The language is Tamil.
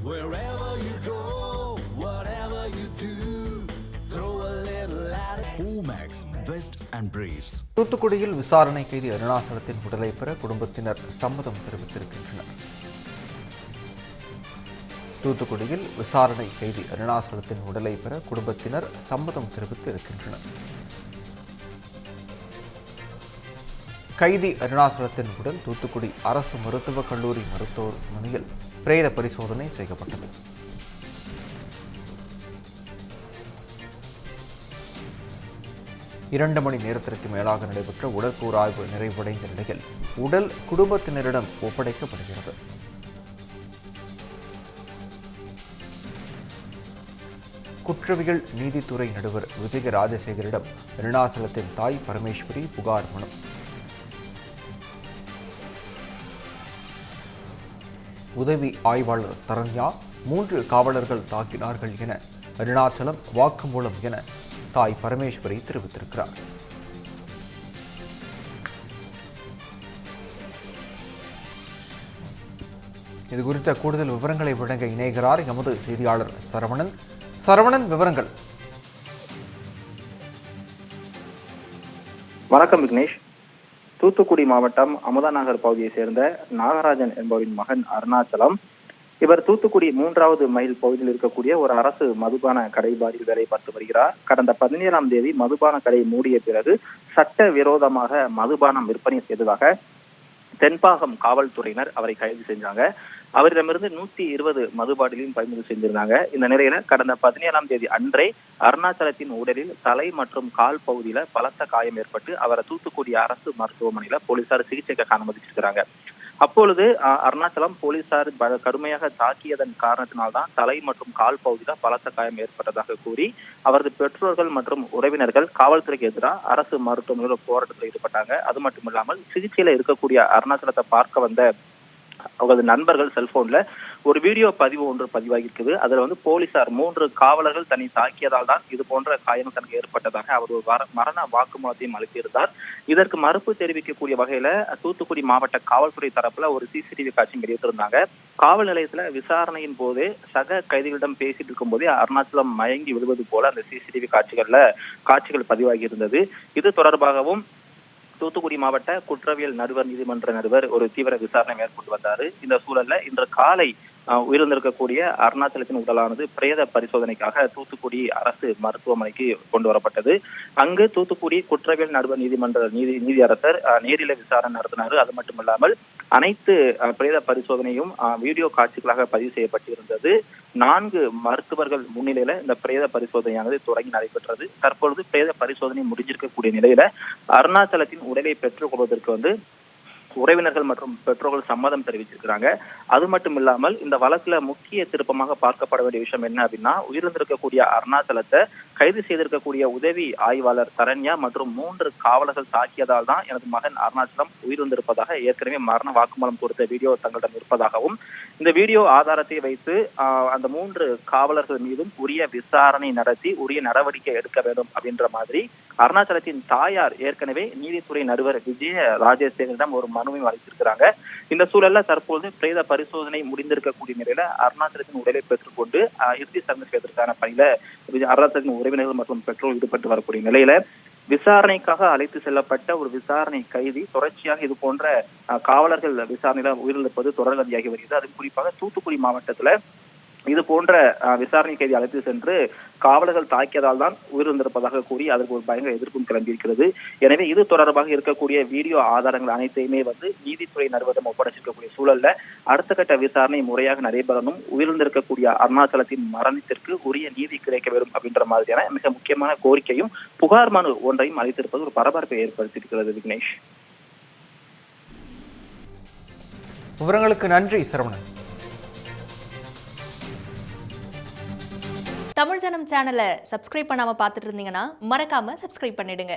Wherever you go, whatever you do, throw a little at it. Omax, Vest and Briefs. தூத்துக்குடியில் விசாரணை கைதி அருணாசலத்தின் உடலை பெற குடும்பத்தினர் சம்மதம் தெரிவித்திருக்கின்றனர். தூத்துக்குடியில் விசாரணை கைதி அருணாசலத்தின் உடலை பெற குடும்பத்தினர் சம்மதம் தெரிவித்திருக்கின்றனர். கைதி அருணாசலத்தின் உடல் தூத்துக்குடி அரசு மருத்துவக் கல்லூரி மருத்துவமனையில் பிரேத பரிசோதனை செய்யப்பட்டது. இரண்டு மணி நேரத்திற்கு மேலாக நடைபெற்ற உடற்கூறாய்வு நிறைவடைந்த நிலையில் உடல் குடும்பத்தினரிடம் ஒப்படைக்கப்படுகிறது. குற்றவியல் நீதித்துறை நடுவர் விஜய ராஜசேகரிடம் அருணாசலத்தின் தாய் பரமேஸ்வரி புகார் மனு. உதவி ஆய்வாளர் தரண்யா 3 காவலர்கள் தாக்கினார்கள் என அருணாச்சலம் வாக்குமூலம் என தாய் பரமேஸ்வரி தெரிவித்திருக்கிறார். இதுகுறித்த கூடுதல் விவரங்களை வழங்க இணைகிறார் எமது செய்தியாளர் சரவணன். சரவணன், விவரங்கள். வணக்கம் விக்னேஷ். தூத்துக்குடி மாவட்டம் அமுதாநகர் பகுதியை சேர்ந்த நாகராஜன் என்பவரின் மகன் அருணாச்சலம். இவர் தூத்துக்குடி 3வது மைல் பகுதியில் இருக்கக்கூடிய ஒரு அரசு மதுபான கடை பாரில் வேலை பார்த்து வருகிறார். கடந்த 17ஆம் தேதி மதுபான கடை மூடிய பிறகு சட்ட விரோதமாக மதுபானம் விற்பனை செய்ததாக தென்பாகம் காவல்துறையினர் அவரை கைது செஞ்சாங்க. அவரிடமிருந்து 120 மதுபாட்டிலையும் பறிமுதல் செஞ்சிருந்தாங்க. இந்த நிலையில கடந்த 17ஆம் தேதி அன்றே அருணாச்சலத்தின் உடலில் தலை மற்றும் கால் பகுதியில பலத்த காயம் ஏற்பட்டு அவரை தூத்துக்குடி அரசு மருத்துவமனையில போலீசார் சிகிச்சைக்காக அனுமதிச்சிருக்கிறாங்க. அப்பொழுது அருணாச்சலம் போலீசார் கடுமையாக தாக்கியதன் காரணத்தினால்தான் தலை மற்றும் கால் பகுதியில பலத்த காயம் ஏற்பட்டதாக கூறி அவரது பெற்றோர்கள் மற்றும் உறவினர்கள் காவல்துறைக்கு எதிராக அரசு மருத்துவமனையில் போராட்டத்தில் ஈடுபட்டாங்க. அது மட்டும் இல்லாமல் சிகிச்சையில இருக்கக்கூடிய அருணாச்சலத்தை பார்க்க வந்த அவரது நண்பர்கள் செல்போன்ல ஒரு வீடியோ பதிவு ஒன்று பதிவாகியிருக்குது. அதுல போலீசார் 3 காவலர்கள் தன்னை தாக்கியதால் தான் இது போன்ற காயம் தனக்கு ஏற்பட்டதாக அவர் ஒரு மரண வாக்குமூலத்தையும் அளித்திருந்தார். இதற்கு மறுப்பு தெரிவிக்கக்கூடிய வகையில தூத்துக்குடி மாவட்ட காவல்துறை தரப்புல ஒரு சிசிடிவி காட்சியும் வெளியிட்டிருந்தாங்க. காவல் நிலையத்துல விசாரணையின் போது சக கைதிகளிடம் பேசிட்டு இருக்கும் போதே அருணாச்சலம் மயங்கி விழுவது போல அந்த சிசிடிவி காட்சிகள் பதிவாகி இருந்தது. இது தொடர்பாகவும் தூத்துக்குடி மாவட்ட குற்றவியல் நடுவர் நீதிமன்ற நடுவர் ஒரு தீவிர விசாரணை மேற்கொண்டு வந்தாரு. இந்த சூழல்ல இன்று காலை உயிரிழந்திருக்கக்கூடிய அருணாச்சலத்தின் உடலானது பிரேத பரிசோதனைக்காக தூத்துக்குடி அரசு மருத்துவமனைக்கு கொண்டு வரப்பட்டது. அங்கு தூத்துக்குடி குற்றவியல் நடுவர் நீதிமன்ற நீதியரசர் நேரில விசாரணை நடத்தினார். அது மட்டும் இல்லாமல் அனைத்து பிரேத பரிசோதனையும் வீடியோ காட்சிகளாக பதிவு செய்யப்பட்டிருந்தது. 4 மருத்துவர்கள் முன்னிலையில இந்த பிரேத பரிசோதனையானது தொடங்கி நடைபெற்றது. தற்பொழுது பிரேத பரிசோதனை முடிஞ்சிருக்கக்கூடிய நிலையில அருணாச்சலத்தின் உடலை பெற்றுக் கொள்வதற்கு உறவினர்கள் மற்றும் பெற்றோர்கள் சம்மதம் தெரிவிச்சிருக்கிறாங்க. அது மட்டும் இல்லாமல் இந்த வழக்குல முக்கிய திருப்பமாக பார்க்கப்பட வேண்டிய விஷயம் என்ன அப்படின்னா, உயிரிழந்திருக்கக்கூடிய அருணாச்சலத்தை கைது செய்திருக்கக்கூடிய உதவி ஆய்வாளர் தரண்யா மற்றும் 3 காவலர்கள் தாக்கியதால் தான் எனது மகன் அருணாச்சலம் உயிரிழந்திருப்பதாக ஏற்கனவே மரண வாக்குமூலம் கொடுத்த வீடியோ தங்களிடம் இருப்பதாகவும், இந்த வீடியோ ஆதாரத்தை வைத்து அந்த 3 காவலர்கள் மீதும் உரிய விசாரணை நடத்தி உரிய நடவடிக்கை எடுக்க வேண்டும் அப்படின்ற மாதிரி அருணாச்சலத்தின் தாயார் ஏற்கனவே நீதித்துறை நடுவர் விஜய ராஜசேகரிடம் ஒரு மனுவையும் அளித்திருக்கிறாங்க. இந்த சூழல்ல தற்போது பிரேத பரிசோதனை முடிந்திருக்கக்கூடிய நிலையில அருணாச்சலத்தின் உடலை பெற்றுக்கொண்டு இறுதி சடங்கு செய்வதற்கான பணியில அருணாச்சலத்தின் உறவினர்கள் மற்றும் பெற்றோர் ஈடுபட்டு வரக்கூடிய நிலையில விசாரணைக்காக அழைத்து செல்லப்பட்ட ஒரு விசாரணை கைதி தொடர்ச்சியாக இது போன்ற காவலர்கள் விசாரணையில உயிரிழப்பது தொடர்கதியாகி வருகிறது. அது குறிப்பாக தூத்துக்குடி மாவட்டத்துல இது போன்ற விசாரணை கைதி அழைத்து சென்று காவலர்கள் தாக்கியதால் தான் உயிரிழந்திருப்பதாக கூறி அதற்கு ஒரு பயங்கர எதிர்ப்பும் கிளம்பியிருக்கிறது. எனவே இது தொடர்பாக இருக்கக்கூடிய வீடியோ ஆதாரங்கள் அனைத்தையுமே நீதித்துறை நடுவரிடம் ஒப்படைச்சிருக்கக்கூடிய சூழல்ல அடுத்த கட்ட விசாரணை முறையாக நடைபெறணும், உயிரிழந்திருக்கக்கூடிய அருணாச்சலத்தின் மரணத்திற்கு உரிய நீதி கிடைக்க வேண்டும் அப்படின்ற மாதிரியான மிக முக்கியமான கோரிக்கையும் புகார் மனு ஒன்றையும் அளித்திருப்பது ஒரு பரபரப்பை ஏற்படுத்தியிருக்கிறது. விக்னேஷ், விவரங்களுக்கு நன்றி சரவணன். தமிழ் ஜனம் சேனலை சப்ஸ்கிரைப் பண்ணாம பார்த்துட்டு இருந்தீங்கன்னா மறக்காம சப்ஸ்கிரைப் பண்ணிடுங்க.